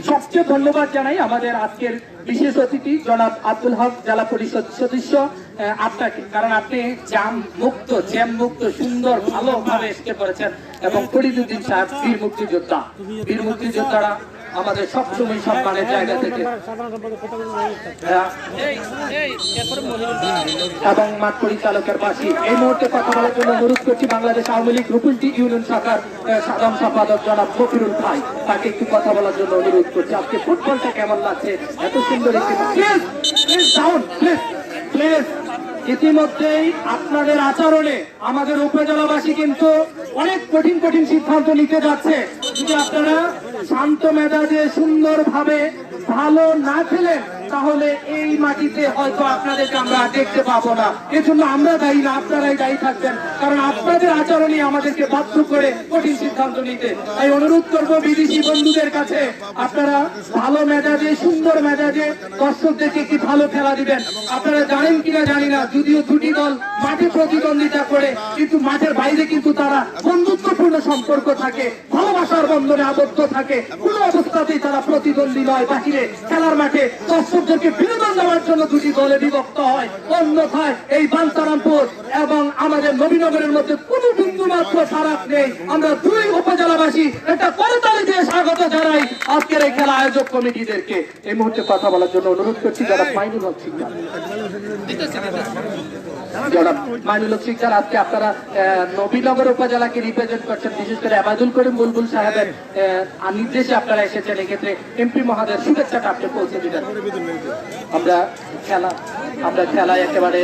সবচেয়ে ধন্যবাদ জানাই আমাদের আজকের বিশেষ অতিথি জনাব আব্দুল হক জেলা পরিষদ সদস্য আপনাকে, কারণ আপনি জ্যাম মুক্ত সুন্দর ভালোভাবে এসে করেছেন। এবং ফরিদুদ্দিন সাহেব বীর মুক্তিযোদ্ধারা আমাদের সবসময় সম্মানের জায়গা থেকে এবং মাঠ পরিচালকের পাশে এই মুহূর্তে কথা বলার জন্য অনুরোধ করছি বাংলাদেশ আওয়ামী লীগ রূপন্টি ইউনিয়ন শাখার সাধারণ সম্পাদক জনাব ফকিরুল ভাই, তাকে একটু কথা বলার জন্য অনুরোধ করছি। আজকে ফুটবলটা কেমন লাগছে? এত সুন্দর একটি প্লিজ ইতিমধ্যেই আপনাদের আচরণে আমাদের উপজেলাবাসী কিন্তু অনেক কঠিন সিদ্ধান্ত নিতে যাচ্ছে। যদি আপনারা শান্ত মেজাজে সুন্দরভাবে ভালো না খেলেন তাহলে এই মাটিতে হয়তো আপনাদেরকে আমরা দেখতে পাবো না। এজন্য আমরা দায়ী না, আপনারাই দায়ী থাকবেন, কারণ আপনাদের আচরণই আমাদেরকে বাধ্য করে কঠিন সিদ্ধান্ত নিতে। তাই অনুরোধ করবো বিদেশি বন্ধুদের কাছে, আপনারা ভালো মেজাজে সুন্দর মেজাজে দর্শকদেরকে একটি ভালো খেলা দিবেন। আপনারা জানেন কিনা জানি না, যদিও দুটি দল মাঠে প্রতিদ্বন্দ্বিতা করে কিন্তু মাঠের বাইরে কিন্তু তারা বন্ধুত্বপূর্ণ সম্পর্ক থাকে, ভালোবাসার বন্ধনে আবদ্ধ থাকে। কোনো অবস্থাতেই তারা প্রতিদ্বন্দ্বী নয়। বাহিরে খেলার মাঠে দর্শকদেরকে বিনোদন দেওয়ার জন্য দুটি দলে বিভক্ত হয়, অন্যথায় এই বাঞ্ছারামপুর এবং আমাদের নবীনগরের মধ্যে কোনো বিন্দু মাত্র ফারাক নেই। আমরা দুই উপজেলাবাসী একটা করতালি দিয়ে স্বাগত জানাই আজকের এই খেলা আয়োজক কমিটিদেরকে। এই মুহূর্তে কথা বলার জন্য অনুরোধ করছি জনাব মাইনুল হক শিকদার। জনাব মাইনুল হক শিকদার, আজকে আপনারা নবীনগর উপজেলাকে রিপ্রেজেন্ট করছেন, বিশেষ করে আবাদুল করিম বুলবুল সাহেবের নির্দেশে আপনারা এসেছেন। এক্ষেত্রে এমপি মহাদের শুভেচ্ছাটা আপনি পৌঁছে দিবেন। আমরা খেলায় একেবারে